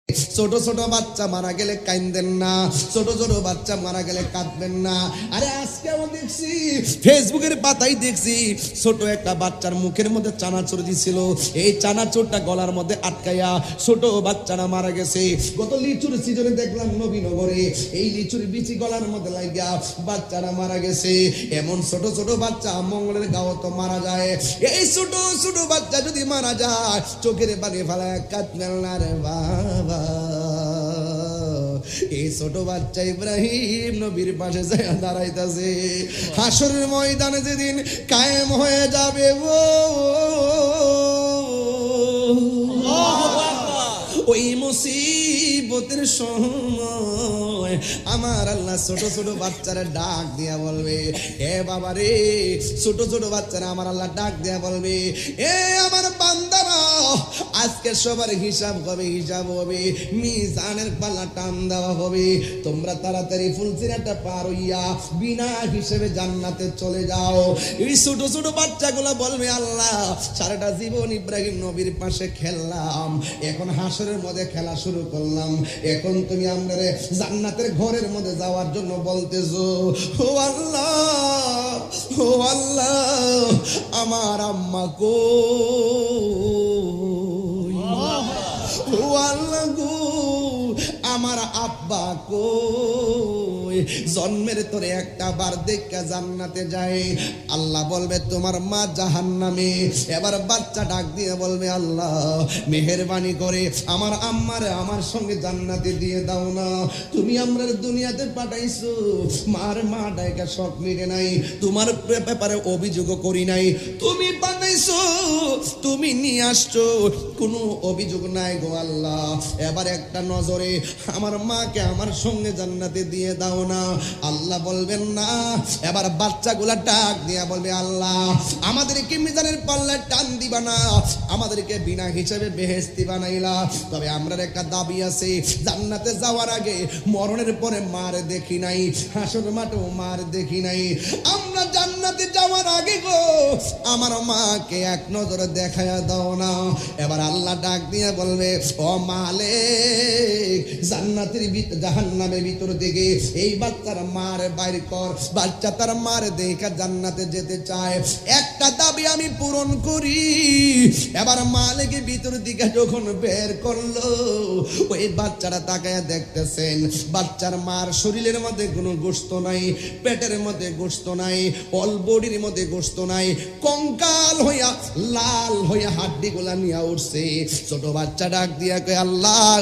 ছোট ছোট বাচ্চা মারা গেলে কাঁদেন না, ছোট ছোট বাচ্চা মারা গেলে কাঁদবেন না। আরে আজকে আমি দেখছি ফেসবুকের পাতায় দেখছি ছোট একটা বাচ্চার মুখের মধ্যে চানাচুর দিছিল, এই চানাচুরটা গলার মধ্যে আটকাইয়া ছোট বাচ্চারা মারা গেছে। গত লিচুর সিজনে দেখলাম নবীনগরে এই লিচুর বিচি গলার মধ্যে লাগিয়া বাচ্চারা মারা গেছে। এমন ছোট ছোট বাচ্চা মঙ্গলের গাঁও তো মারা যায়। এই ছোট ছোট বাচ্চা যদি মারা যায় চোখের পানি ফেলা কাঁদবেন না রে বাবা। এই ছোট বাচ্চা ইব্রাহিম নবীর পাশে যায় দাঁড়াইতেছে। হাসরের ময়দানে যেদিন কায়েম হয়ে যাবে ওই মুসিবতের সময় আমার আল্লাহ ছোট ছোট বাচ্চারা ডাক দিয়া বলবে, এ বাবা রে, ছোট ছোট বাচ্চারা আমার আল্লাহ ডাক দিয়া বলবে, এ আমার বান্দারা, আজকে সবার হিসাব হবে, হিসাব হবে, মিজানের পাল্লা টান দেওয়া হবে। তোমরা তাড়াতাড়ি ফুলসিরাটা পার হইয়া বিনা হিসেবে জান্নাতে চলে যাও। এই ছোট ছোট বাচ্চাগুলো বলবে, আল্লাহ সারাটা জীবন ইব্রাহিম নবীর পাশে খেললাম, এখন হাসরের মধ্যে খেলা শুরু করলাম, এখন তুমি আমাদের জান্নাতের ঘরের মধ্যে যাওয়ার জন্য বলতেছো। ও আল্লাহ, ও আল্লাহ, আমার আম্মা কই? ও আল্লাহ গো, আমার আব্বা কই? জন্মের তোরে একটা বার দেখা জান্নাতে যায়। আল্লাহ বলবে তোমার মা জাহান্নামে। এবার বাচ্চা ডাক দিয়ে বলবে, আল্লাহ মেহেরবানি করে আমার আম্মারে আমার সঙ্গে জান্নাতে দিয়ে দাও না। তুমি আমরা দুনিয়াতে পাঠাইছো, মার মা ডাইকা শখ মিটে নাই, তোমার ব্যাপারে অভিযোগ করি নাই, তুমি পাঠাইছো, তুমি নিয়ে আসছো, কোনো অভিযোগ নাই গো আল্লাহ। এবার একটা নজরে আমার মাকে আমার সঙ্গে জান্নাতে দিয়ে দাও না। আল্লাহ বলবেন না। এবার বাচ্চাগুলা ডাক দিয়া বলবে, আল্লাহ আমাদেরকে মিজানের পাল্লায় টান দিবা না, আমাদেরকে বিনা হিসাবে বেহেশতি বানাইলা, তবে আমরার একটা দাবি আছে, জান্নাতে যাওয়ার আগে মরণের পরে মার দেখি নাই, হাসর মাঠেও মার দেখি নাই, আমরা জান্নাতে যাওয়ার আগে গো আমার মাকে এক নজরে দেখায়া দাও না। এবার আল্লাহ ডাক দিয়ে বলবে, ও মালিক, জান্নাতের জাহান্নামের ভিতর দিকে এই বাচ্চার মার বাইর কর। বাচ্চা তার মার দেখা জান্নাতে যেতে চায়, একটা দাবি আমি পূরণ করি। এবার মালিকের ভিতর দিকে যখন বের করলো, ওই বাচ্চারা তাকায় দেখতেছেন বাচ্চার মার শরীরের মধ্যে কোনো গোশত নাই, পেটের মধ্যে গোশত নাই, অল বডির মধ্যে গোশত নাই, কঙ্কাল হইয়া লাল হইয়া হাড্ডি গুলা নিয়ে উঠছে। ছোট বাচ্চা ডাক দিয়া কয়, আল্লাহ